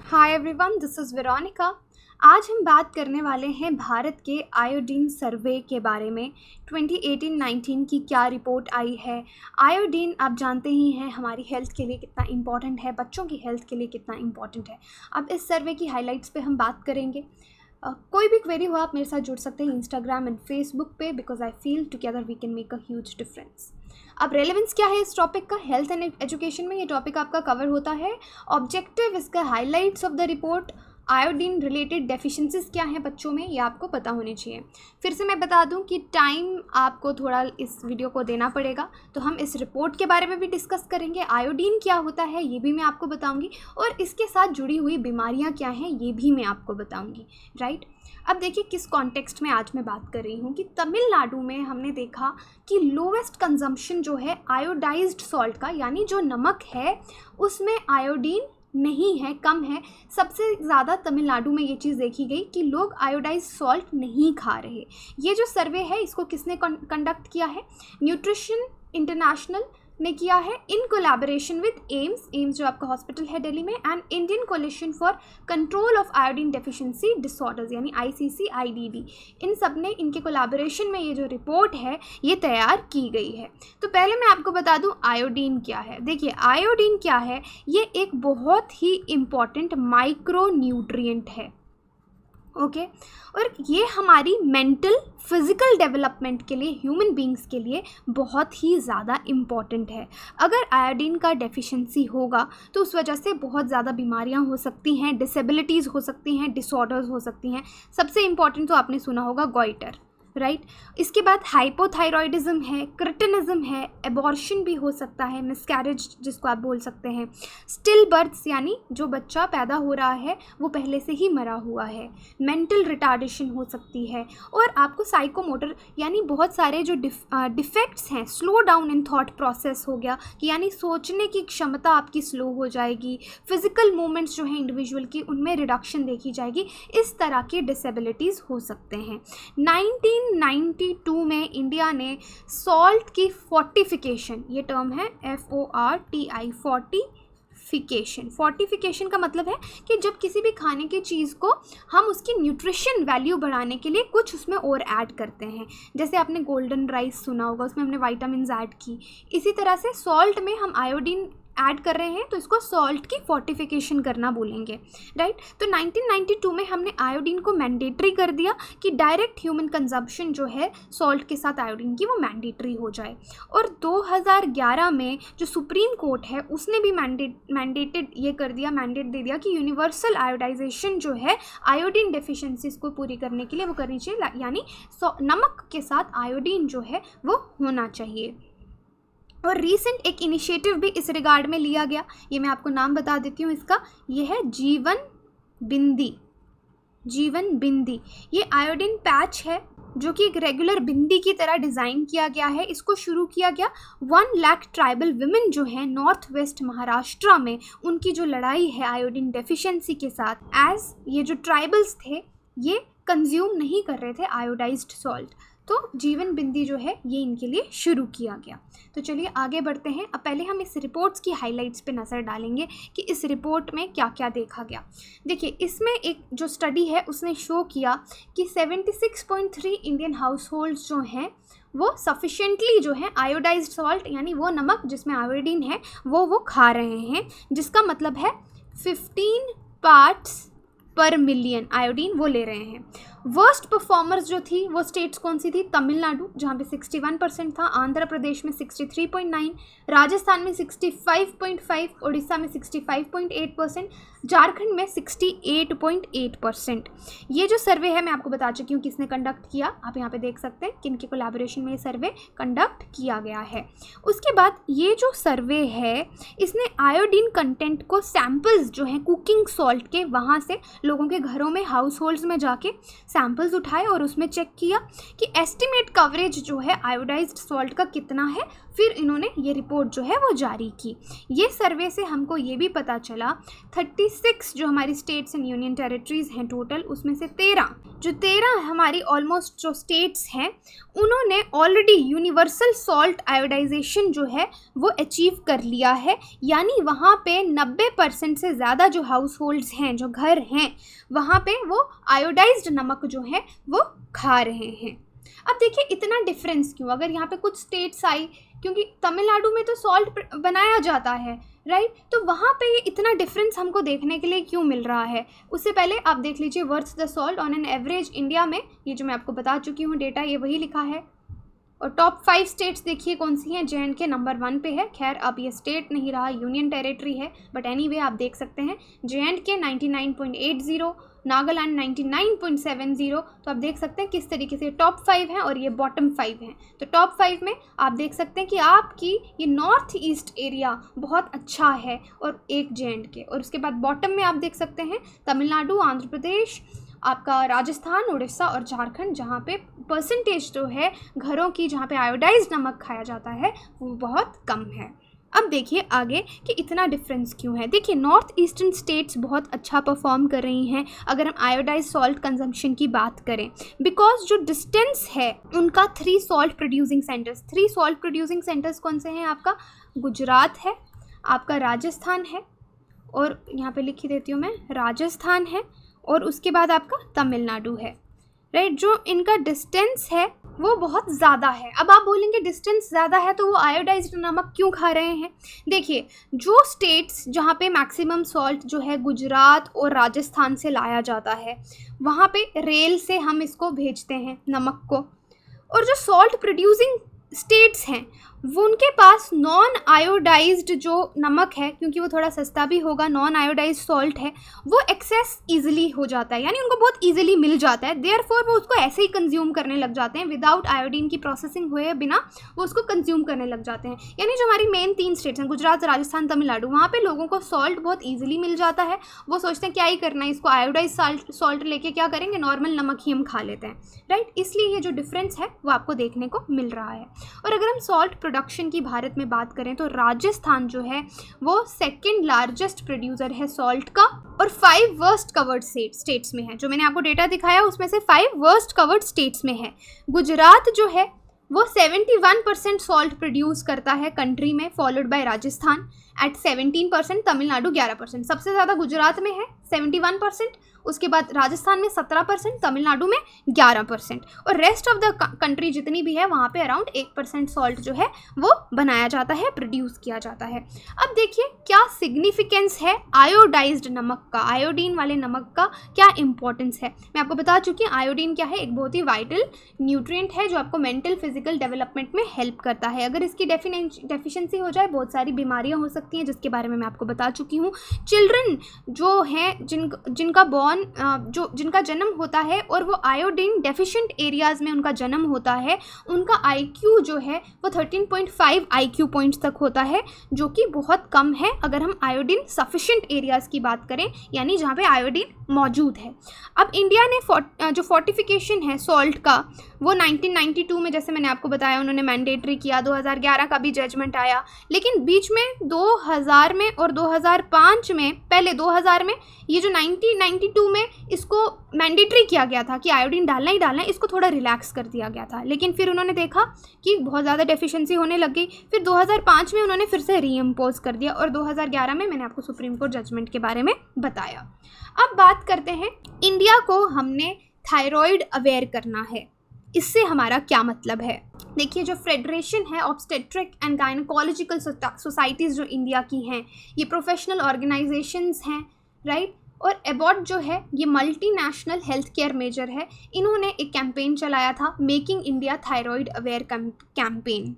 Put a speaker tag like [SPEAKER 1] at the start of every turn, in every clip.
[SPEAKER 1] Hi everyone, this is Veronica. आज हम बात करने वाले हैं भारत के आयोडीन सर्वे के बारे में। 2018-19 की क्या रिपोर्ट आई है। आयोडीन आप जानते ही हैं हमारी हेल्थ के लिए कितना इम्पॉर्टेंट है, बच्चों की हेल्थ के लिए कितना इम्पॉर्टेंट है। अब इस सर्वे की हाइलाइट्स पे हम बात करेंगे। कोई भी क्वेरी हो आप मेरे साथ जुड़ सकते हैं इंस्टाग्राम एंड फेसबुक पे, because I feel together we can make a huge difference. अब रेलेवेंस क्या है इस टॉपिक का, हेल्थ एंड एजुकेशन में ये टॉपिक आपका कवर होता है। ऑब्जेक्टिव इसका highlights of the report, iodine related deficiencies क्या हैं बच्चों में, ये आपको पता होनी चाहिए। फिर से मैं बता दूं कि टाइम आपको थोड़ा इस वीडियो को देना पड़ेगा, तो हम इस रिपोर्ट के बारे में भी डिस्कस करेंगे, आयोडीन क्या होता है ये भी मैं आपको बताऊंगी, और इसके साथ जुड़ी हुई बीमारियां क्या हैं ये भी मैं आपको बताऊंगी, राइट। अब देखिए किस कॉन्टेक्स्ट में आज मैं बात कर रही हूँ कि तमिलनाडु में हमने देखा कि लोवेस्ट कंजम्पशन जो है आयोडाइज्ड सॉल्ट का, यानी जो नमक है उसमें आयोडीन नहीं है, कम है। सबसे ज़्यादा तमिलनाडु में ये चीज़ देखी गई कि लोग आयोडाइज सॉल्ट नहीं खा रहे। ये जो सर्वे है इसको किसने कंडक्ट किया है, न्यूट्रिशन इंटरनेशनल ने किया है इन कोलैबोरेशन विद एम्स जो आपका हॉस्पिटल है दिल्ली में, and Indian coalition for control of iodine deficiency disorders यानी ICC-IDD। इन सब ने इनके कोलैबोरेशन में ये जो रिपोर्ट है ये तैयार की गई है। तो पहले मैं आपको बता दूं आयोडीन क्या है। देखिए आयोडीन क्या है, ये एक बहुत ही इम्पॉर्टेंट माइक्रो न्यूट्रिएंट है, ओके और ये हमारी मेंटल फिज़िकल डेवलपमेंट के लिए, ह्यूमन बींग्स के लिए बहुत ही ज़्यादा इम्पॉर्टेंट है। अगर आयोडीन का डेफिशिएंसी होगा तो उस वजह से बहुत ज़्यादा बीमारियां हो सकती हैं, डिसेबिलिटीज़ हो सकती हैं, डिसऑर्डर्स हो सकती हैं। सबसे इम्पॉर्टेंट तो आपने सुना होगा गॉइटर, राइट। इसके बाद हाइपोथायरॉयडिज्म है, क्रिटिनिज्म है, एबॉर्शन भी हो सकता है, मिसकैरेज जिसको आप बोल सकते हैं, स्टिल बर्थ्स यानी जो बच्चा पैदा हो रहा है वो पहले से ही मरा हुआ है, मेंटल रिटार्डेशन हो सकती है, और आपको साइकोमोटर यानी बहुत सारे जो डिफेक्ट्स हैं, slow down in thought process हो गया कि यानी सोचने की क्षमता आपकी स्लो हो जाएगी, फिजिकल मूवमेंट्स जो हैं इंडिविजुअल की उनमें रिडक्शन देखी जाएगी, इस तरह के डिसेबिलिटीज़ हो सकते हैं। 1992 में इंडिया ने सॉल्ट की फोर्टिफिकेशन, ये टर्म है FORTI, फोर्टिफिकेशन का मतलब है कि जब किसी भी खाने की चीज़ को हम उसकी न्यूट्रिशन वैल्यू बढ़ाने के लिए कुछ उसमें और ऐड करते हैं। जैसे आपने गोल्डन राइस सुना होगा, उसमें हमने वाइटामिन ऐड की, इसी तरह से सॉल्ट में हम आयोडीन ऐड कर रहे हैं तो इसको सॉल्ट की फोर्टिफिकेशन करना बोलेंगे, राइट। तो 1992 में हमने आयोडीन को मैंडेटरी कर दिया कि डायरेक्ट ह्यूमन कंजम्पशन जो है सॉल्ट के साथ आयोडीन की वो मैंडेटरी हो जाए। और 2011 में जो सुप्रीम कोर्ट है उसने भी मैंडेट दे दिया कि यूनिवर्सल आयोडाइजेशन जो है आयोडीन डेफिशिएंसीज को पूरी करने के लिए वो करनी चाहिए, यानी नमक के साथ आयोडीन जो है वो होना चाहिए। और रीसेंट एक इनिशिएटिव भी इस रिगार्ड में लिया गया, ये मैं आपको नाम बता देती हूँ इसका, ये है जीवन बिंदी। ये आयोडीन पैच है जो कि एक रेगुलर बिंदी की तरह डिज़ाइन किया गया है। इसको शुरू किया गया 1 लाख ट्राइबल विमेन जो है नॉर्थ वेस्ट महाराष्ट्र में, उनकी जो लड़ाई है आयोडीन डेफिशिएंसी के साथ, एज ये जो ट्राइबल्स थे ये कंज्यूम नहीं कर रहे थे आयोडाइज्ड सॉल्ट, तो जीवन बिंदी जो है ये इनके लिए शुरू किया गया। तो चलिए आगे बढ़ते हैं। अब पहले हम इस रिपोर्ट्स की हाइलाइट्स पे नज़र डालेंगे कि इस रिपोर्ट में क्या क्या देखा गया। देखिए इसमें एक जो स्टडी है उसने शो किया कि 76.3 इंडियन हाउस होल्ड्स जो हैं वो सफिशेंटली जो है आयोडाइज्ड सॉल्ट यानी वो नमक जिसमें आयोडीन है वो खा रहे हैं, जिसका मतलब है 15 पार्ट्स पर मिलियन आयोडीन वो ले रहे हैं। वर्स्ट परफॉर्मर्स जो थी वो स्टेट्स कौन सी थी, तमिलनाडु जहाँ पे 61% था, आंध्र प्रदेश में 63.9, राजस्थान में 65.5, उड़ीसा में 65.8%, झारखंड में 68.8%। ये जो सर्वे है मैं आपको बता चुकी हूँ किसने कंडक्ट किया, आप यहाँ पे देख सकते हैं किनके कोलैबोरेशन में ये सर्वे कंडक्ट किया गया है। उसके बाद ये जो सर्वे है इसने आयोडीन कंटेंट को सैम्पल्स जो हैं कुकिंग सॉल्ट के, वहाँ से लोगों के घरों में हाउस होल्ड्स में जाके सैम्पल्स उठाए और उसमें चेक किया कि एस्टिमेट कवरेज जो है आयोडाइज्ड सॉल्ट का कितना है फिर इन्होंने ये रिपोर्ट जो है वो जारी की। ये सर्वे से हमको ये भी पता चला 36 जो हमारी स्टेट्स एंड यूनियन टेरिटरीज़ हैं टोटल, उसमें से 13 हमारी ऑलमोस्ट जो स्टेट्स हैं उन्होंने ऑलरेडी यूनिवर्सल सॉल्ट आयोडाइजेशन जो है वो अचीव कर लिया है। यानी वहाँ पे 90% से ज़्यादा जो हाउस होल्ड्स हैं, जो घर हैं, वहाँ पे वो आयोडाइज्ड नमक जो है वो खा रहे हैं। अब देखिए इतना डिफरेंस क्यों, अगर यहाँ पे कुछ स्टेट्स आई, क्योंकि तमिलनाडु में तो सॉल्ट बनाया जाता है, राइट, तो वहाँ पे ये इतना डिफरेंस हमको देखने के लिए क्यों मिल रहा है। उससे पहले आप देख लीजिए worth the salt on an average India में, ये जो मैं आपको बता चुकी हूँ डेटा, ये वही लिखा है। और टॉप 5 स्टेट्स देखिए कौन सी हैं। जे.एंड.के नंबर 1 पे है, खैर अब ये स्टेट नहीं रहा, यूनियन टेरिटरी है, बट एनीवे आप देख सकते हैं जे.एंड.के 99.80, नागालैंड 99.70। तो आप देख सकते हैं किस तरीके से टॉप 5 हैं और ये बॉटम 5 हैं। तो टॉप 5 में आप देख सकते हैं कि आपकी ये नॉर्थ ईस्ट एरिया बहुत अच्छा है और एक जे.एंड.के, और उसके बाद बॉटम में आप देख सकते हैं तमिलनाडु, आंध्र प्रदेश, आपका राजस्थान, उड़ीसा और झारखंड, जहाँ पे परसेंटेज जो है घरों की जहाँ पे आयोडाइज्ड नमक खाया जाता है वो बहुत कम है। अब देखिए आगे कि इतना डिफरेंस क्यों है। देखिए नॉर्थ ईस्टर्न स्टेट्स बहुत अच्छा परफॉर्म कर रही हैं अगर हम आयोडाइज सॉल्ट कंजम्पशन की बात करें, बिकॉज जो डिस्टेंस है उनका 3 salt producing centres, 3 salt producing centres कौन से हैं, आपका गुजरात है, आपका राजस्थान है, और यहाँ पे लिख ही देती हूँ मैं, राजस्थान है, और उसके बाद आपका तमिलनाडु है, राइट। जो इनका डिस्टेंस है वो बहुत ज़्यादा है। अब आप बोलेंगे डिस्टेंस ज़्यादा है तो वो आयोडाइज्ड नमक क्यों खा रहे हैं। देखिए जो स्टेट्स जहाँ पे मैक्सिमम सॉल्ट जो है गुजरात और राजस्थान से लाया जाता है, वहाँ पे रेल से हम इसको भेजते हैं नमक को, और जो सॉल्ट प्रोड्यूसिंग स्टेट्स हैं वो उनके पास नॉन आयोडाइज्ड जो नमक है, क्योंकि वो थोड़ा सस्ता भी होगा, नॉन आयोडाइज्ड सॉल्ट है, वो एक्सेस इजीली हो जाता है, यानी उनको बहुत इजीली मिल जाता है, देयरफॉर वो उसको ऐसे ही कंज्यूम करने लग जाते हैं, विदाउट आयोडीन की प्रोसेसिंग हुए बिना वो उसको कंज्यूम करने लग जाते हैं। यानी जो हमारी मेन 3 स्टेट्स हैं गुजरात, राजस्थान, तमिलनाडु, वहाँ पर लोगों को सॉल्ट बहुत ईजिली मिल जाता है। वो सोचते हैं क्या ही करना है, इसको आयोडाइज सॉल्ट लेके क्या करेंगे, नॉर्मल नमक ही हम खा लेते हैं, राइट। इसलिए ये जो डिफरेंस है वो आपको देखने को मिल रहा है। और अगर हम सॉल्ट प्रोडक्शन की भारत में बात करें तो राजस्थान जो है वो 2nd लार्जेस्ट प्रोड्यूसर है सॉल्ट का, और 5 वर्स्ट कवर्ड स्टेट्स में है। जो मैंने आपको डेटा दिखाया उसमें से 5 वर्स्ट कवर्ड स्टेट्स में है। गुजरात जो है वो 71% सॉल्ट प्रोड्यूस करता है कंट्री में, followed by Rajasthan eight 17%, Tamil Nadu 11%। सबसे ज़्यादा गुजरात में है 71%, उसके बाद राजस्थान में 17%, तमिलनाडु में 11%, और रेस्ट ऑफ द कंट्री जितनी भी है वहाँ पे अराउंड 1% सॉल्ट जो है वो बनाया जाता है, प्रोड्यूस किया जाता है। अब देखिए क्या सिग्निफिकेंस है आयोडाइज्ड नमक का, आयोडीन वाले नमक का क्या इंपॉर्टेंस है। मैं आपको बता चुकी हूँ आयोडीन क्या है, एक बहुत ही वाइटल न्यूट्रिएंट है जो आपको मेंटल फिजिकल डेवलपमेंट में हेल्प करता है। अगर इसकी डेफिशिएंसी हो जाए बहुत सारी बीमारियाँ हो सकती हैं, जिसके बारे में मैं आपको बता चुकी हूँ। चिल्ड्रन जो हैं जिनका जन्म होता है और वो आयोडीन डेफिशिएंट एरियाज़ में उनका जन्म होता है, उनका IQ जो है वो 13.5 IQ पॉइंट्स तक होता है, जो कि बहुत कम है अगर हम आयोडीन सफिशिएंट एरियाज़ की बात करें, यानी जहाँ पे आयोडीन मौजूद है। अब इंडिया ने जो फोर्टिफिकेशन है सॉल्ट का वो 1992 में, जैसे मैंने आपको बताया, उन्होंने मैंडेटरी किया। 2011 का भी जजमेंट आया, लेकिन बीच में 2000 में और 2005 में, पहले 2000 में ये जो 1992 में इसको मैंडेटरी किया गया था कि आयोडीन डालना ही डालना है, इसको थोड़ा रिलैक्स कर दिया गया था, लेकिन फिर उन्होंने देखा कि बहुत ज़्यादा डेफिशिएंसी होने लग गई। फिर 2005 में उन्होंने फिर से रीइम्पोज कर दिया, और 2011 में मैंने आपको सुप्रीम कोर्ट जजमेंट के बारे में बताया। अब बात करते हैं, इंडिया को हमने थायराइड अवेयर करना है, इससे हमारा क्या मतलब है। देखिए जो फेडरेशन है ऑब्स्टेट्रिक एंड गायनोकोलॉजिकल सोसाइटीज़ जो इंडिया की हैं, ये प्रोफेशनल ऑर्गेनाइजेशंस हैं, राइट। और एबॉट जो है ये मल्टीनेशनल हेल्थ केयर मेजर है। इन्होंने एक कैंपेन चलाया था, making India thyroid aware campaign.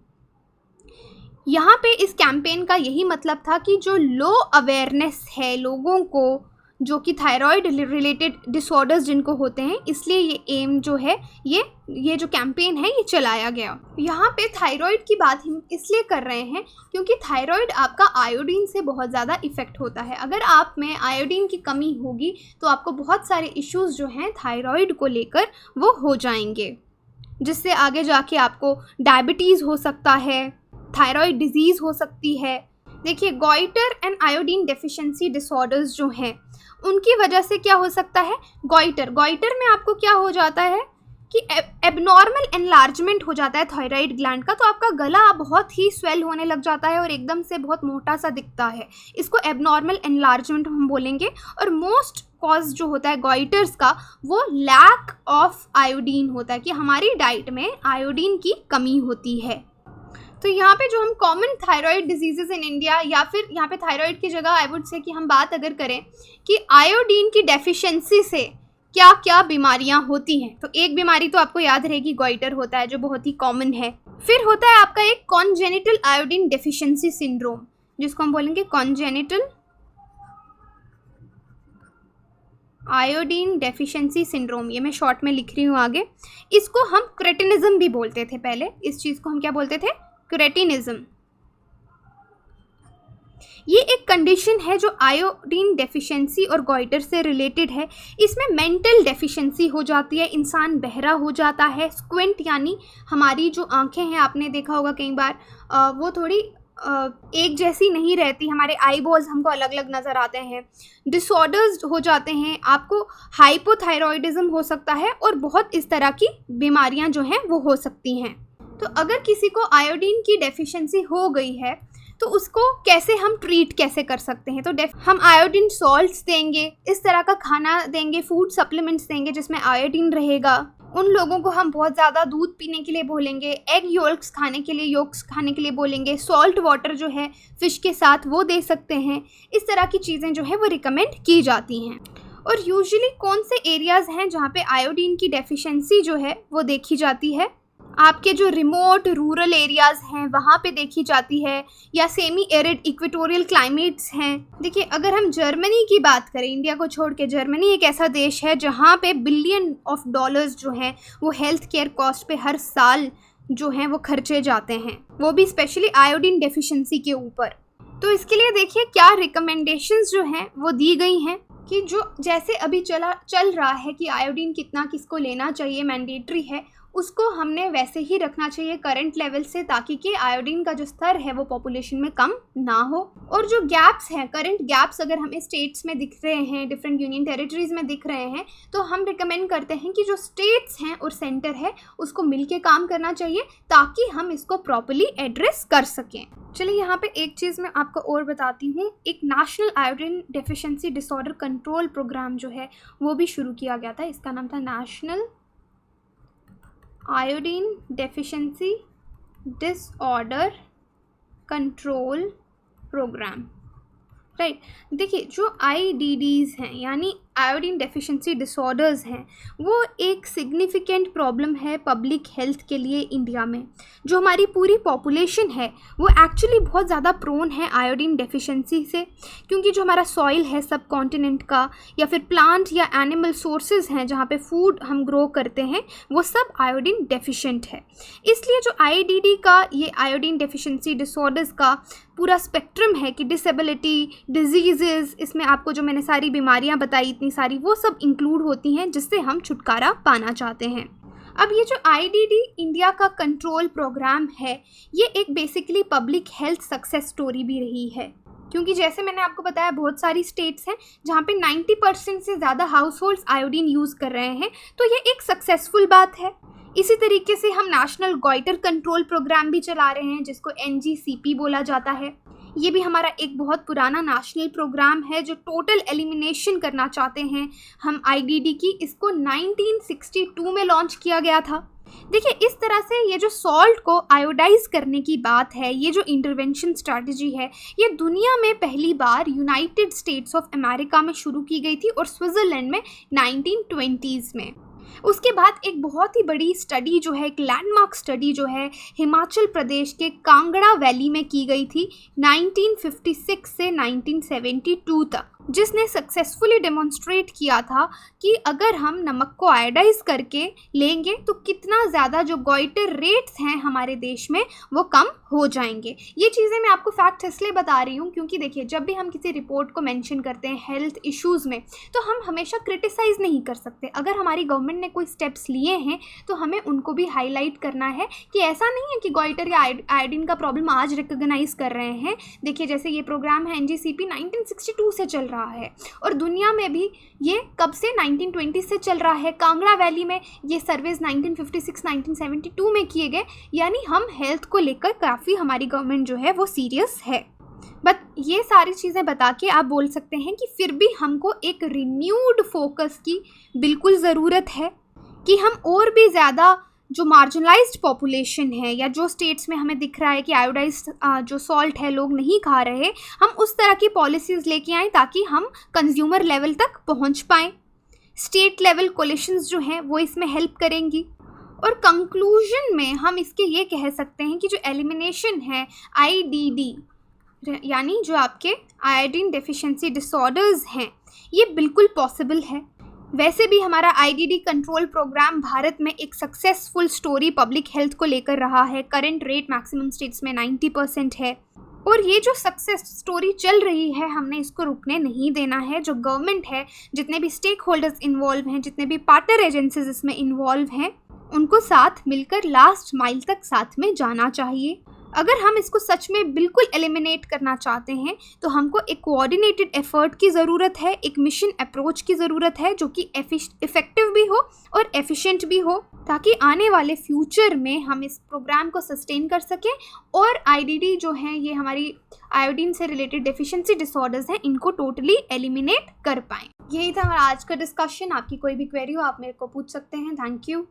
[SPEAKER 1] यहाँ पे इस कैंपेन का यही मतलब था कि जो लो अवेयरनेस है लोगों को, जो कि थायराइड रिलेटेड डिसऑर्डर्स जिनको होते हैं, इसलिए ये एम जो है ये जो कैंपेन है ये चलाया गया। यहाँ पे थायराइड की बात हम इसलिए कर रहे हैं क्योंकि थायराइड आपका आयोडीन से बहुत ज़्यादा इफ़ेक्ट होता है। अगर आप में आयोडीन की कमी होगी तो आपको बहुत सारे इश्यूज़ जो हैं थायराइड को लेकर वो हो जाएंगे, जिससे आगे जाके आपको डायबिटीज़ हो सकता है, थायराइड डिजीज़ हो सकती है। देखिए, goitre and iodine deficiency disorders जो हैं उनकी वजह से क्या हो सकता है, गॉइटर में आपको क्या हो जाता है कि एबनॉर्मल एनलार्जमेंट हो जाता है थायराइड ग्लैंड का, तो आपका गला बहुत ही स्वेल होने लग जाता है और एकदम से बहुत मोटा सा दिखता है। इसको एबनॉर्मल एनलार्जमेंट हम बोलेंगे। और मोस्ट कॉज जो होता है गॉइटर्स का वो लैक ऑफ आयोडीन होता है, कि हमारी डाइट में आयोडीन की कमी होती है। तो यहाँ पे जो हम common thyroid diseases in India, या फिर यहाँ पे थायराइड की जगह आई वुड से कि हम बात अगर करें कि आयोडीन की डेफिशिएंसी से क्या क्या बीमारियां होती हैं, तो एक बीमारी तो आपको याद रहेगी, गॉइटर होता है जो बहुत ही कॉमन है। फिर होता है आपका एक कॉन्जेनिटल आयोडीन डेफिशिएंसी सिंड्रोम, जिसको हम बोलेंगे कॉन्जेनिटल आयोडीन डेफिशिएंसी सिंड्रोम। ये मैं शॉर्ट में लिख रही हूँ आगे। इसको हम क्रेटिनिज्म भी बोलते थे पहले, इस चीज़ को हम क्या बोलते थे, क्रेटिनिज्म। ये एक कंडीशन है जो आयोडीन डेफिशिएंसी और गॉइटर से रिलेटेड है। इसमें मेंटल डेफिशिएंसी हो जाती है, इंसान बहरा हो जाता है, स्क्विंट यानी हमारी जो आंखें हैं, आपने देखा होगा कई बार वो थोड़ी एक जैसी नहीं रहती, हमारे आई बॉल्स हमको अलग अलग नज़र आते हैं, डिसऑर्डर्स हो जाते हैं, आपको हाइपोथायरॉयडिज्म हो सकता है और बहुत इस तरह की बीमारियां जो हैं वो हो सकती हैं। तो अगर किसी को आयोडीन की डेफिशिएंसी हो गई है तो उसको कैसे हम ट्रीट कैसे कर सकते हैं, तो हम आयोडीन सॉल्ट्स देंगे, इस तरह का खाना देंगे, फूड सप्लीमेंट्स देंगे जिसमें आयोडीन रहेगा। उन लोगों को हम बहुत ज़्यादा दूध पीने के लिए बोलेंगे, एग योल्क्स खाने के लिए बोलेंगे, सॉल्ट वाटर जो है फ़िश के साथ वो दे सकते हैं। इस तरह की चीज़ें जो है वो रिकमेंड की जाती हैं। और यूजुअली कौन से एरियाज़ हैं जहाँ पे आयोडीन की डेफिशिएंसी जो है वो देखी जाती है, आपके जो रिमोट रूरल एरियाज़ हैं वहाँ पे देखी जाती है, या सेमी एरिड इक्वेटोरियल क्लाइमेट्स हैं। देखिए, अगर हम जर्मनी की बात करें, इंडिया को छोड़ के, जर्मनी एक ऐसा देश है जहाँ पे बिलियन ऑफ डॉलर्स जो हैं वो हेल्थ केयर कॉस्ट पे हर साल जो हैं वो खर्चे जाते हैं, वो भी स्पेशली आयोडीन डेफिशिएंसी के ऊपर। तो इसके लिए देखिए क्या रिकमेंडेशंस जो हैं वो दी गई हैं, कि जो जैसे अभी चल रहा है कि आयोडीन कितना किसको लेना चाहिए, मैंडेटरी है, उसको हमने वैसे ही रखना चाहिए करंट लेवल से, ताकि कि आयोडीन का जो स्तर है वो पॉपुलेशन में कम ना हो। और जो गैप्स हैं, करंट गैप्स अगर हमें स्टेट्स में दिख रहे हैं, डिफरेंट यूनियन टेरिटरीज़ में दिख रहे हैं, तो हम रिकमेंड करते हैं कि जो स्टेट्स हैं और सेंटर है उसको मिलके काम करना चाहिए, ताकि हम इसको प्रॉपर्ली एड्रेस कर सकें। चलिए, यहाँ पे एक चीज़ मैं आपको और बताती हूँ। एक national iodine deficiency disorder control programme जो है वो भी शुरू किया गया था। इसका नाम था national iodine deficiency disorder control programme, right. देखिए, जो IDDs हैं यानी आयोडीन डेफिशिएंसी डिसऑर्डर्स हैं, वो एक सिग्निफिकेंट प्रॉब्लम है पब्लिक हेल्थ के लिए इंडिया में। जो हमारी पूरी पॉपुलेशन है वो एक्चुअली बहुत ज़्यादा प्रोन है आयोडीन डेफिशिएंसी से, क्योंकि जो हमारा सॉइल है सब कॉन्टिनेंट का, या फिर प्लांट या एनिमल सोर्सेज हैं जहाँ पे फूड हम ग्रो करते हैं, वो सब आयोडीन डेफिशिएंट है। इसलिए जो IDD का ये आयोडीन डेफिशिएंसी डिसऑर्डर्स का पूरा स्पेक्ट्रम है कि डिसेबिलिटी, डिजीज़, इसमें आपको जो मैंने सारी बीमारियां बताई इतनी सारी, वो सब इंक्लूड होती हैं जिससे हम छुटकारा पाना चाहते हैं। अब ये जो IDD इंडिया का कंट्रोल प्रोग्राम है, ये एक basically public health success story भी रही है, क्योंकि जैसे मैंने आपको बताया बहुत सारी स्टेट्स हैं जहाँ पे 90% से ज़्यादा हाउस होल्ड्स आयोडीन यूज़ कर रहे हैं, तो ये एक सक्सेसफुल बात है। इसी तरीके से हम नेशनल गॉइटर कंट्रोल प्रोग्राम भी चला रहे हैं, जिसको NGCP बोला जाता है। ये भी हमारा एक बहुत पुराना नेशनल प्रोग्राम है जो टोटल एलिमिनेशन करना चाहते हैं हम IDD की। इसको 1962 में लॉन्च किया गया था। देखिए, इस तरह से ये जो सॉल्ट को आयोडाइज करने की बात है, ये जो इंटरवेंशन स्ट्रैटेजी है, ये दुनिया में पहली बार यूनाइटेड स्टेट्स ऑफ अमेरिका में शुरू की गई थी और स्विट्ज़रलैंड में 1920s में। उसके बाद एक बहुत ही बड़ी स्टडी जो है, एक लैंडमार्क स्टडी जो है, हिमाचल प्रदेश के कांगड़ा वैली में की गई थी 1956 से 1972 तक। जिसने सक्सेसफुली डेमोन्स्ट्रेट किया था कि अगर हम नमक को आयोडाइज करके लेंगे तो कितना ज़्यादा जो गॉइटर रेट्स हैं हमारे देश में वो कम हो जाएंगे। ये चीज़ें मैं आपको फैक्ट इसलिए बता रही हूँ क्योंकि देखिए, जब भी हम किसी रिपोर्ट को मेंशन करते हैं हेल्थ इश्यूज़ में, तो हम हमेशा क्रिटिसाइज़ नहीं कर सकते। अगर हमारी गवर्नमेंट ने कोई स्टेप्स लिए हैं तो हमें उनको भी हाईलाइट करना है कि ऐसा नहीं है कि गॉइटर या आयोडीन का प्रॉब्लम आज रिकॉग्नाइज कर रहे हैं। देखिए, जैसे ये प्रोग्राम है NGCP 1962 से चल रहा है और दुनिया में भी ये कब से 1920 से चल रहा है। कांगड़ा वैली में ये सर्वेज 1956-1972 में किए गए। यानी हम हेल्थ को लेकर काफ़ी, हमारी गवर्नमेंट जो है वो सीरियस है। बट ये सारी चीज़ें बता के आप बोल सकते हैं कि फिर भी हमको एक रिन्यूड फोकस की बिल्कुल ज़रूरत है कि हम और भी ज़्यादा जो मार्जिनलाइज्ड पॉपुलेशन है या जो स्टेट्स में हमें दिख रहा है कि आयोडाइज्ड जो सॉल्ट है लोग नहीं खा रहे, हम उस तरह की पॉलिसीज़ लेके आएँ ताकि हम कंज्यूमर लेवल तक पहुंच पाएँ। स्टेट लेवल कोलिशंस जो हैं वो इसमें हेल्प करेंगी। और कंक्लूजन में हम इसके ये कह सकते हैं कि जो एलिमिनेशन है IDD यानी जो आपके आयोडीन डेफिशिएंसी डिसऑर्डर्स हैं, ये बिल्कुल पॉसिबल है। वैसे भी हमारा IDD कंट्रोल प्रोग्राम भारत में एक सक्सेसफुल स्टोरी पब्लिक हेल्थ को लेकर रहा है। करंट रेट मैक्सिमम स्टेट्स में 90% है और ये जो सक्सेस स्टोरी चल रही है, हमने इसको रुकने नहीं देना है। जो गवर्नमेंट है, जितने भी स्टेक होल्डर्स इन्वॉल्व हैं, जितने भी पार्टनर एजेंसीज इसमें इन्वॉल्व हैं, उनको साथ मिलकर लास्ट माइल तक साथ में जाना चाहिए। अगर हम इसको सच में बिल्कुल एलिमिनेट करना चाहते हैं तो हमको एक कोऑर्डिनेटेड एफर्ट की ज़रूरत है, एक मिशन अप्रोच की ज़रूरत है जो कि इफ़ेक्टिव भी हो और एफिशिएंट भी हो, ताकि आने वाले फ्यूचर में हम इस प्रोग्राम को सस्टेन कर सकें और IDD जो हैं, ये हमारी आयोडीन से रिलेटेड डेफिशिएंसी डिसऑर्डर्स हैं, इनको टोटली एलिमिनेट कर पाएँ। यही था हमारा आज का डिस्कशन। आपकी कोई भी क्वेरी हो आप मेरे को पूछ सकते हैं। Thank you.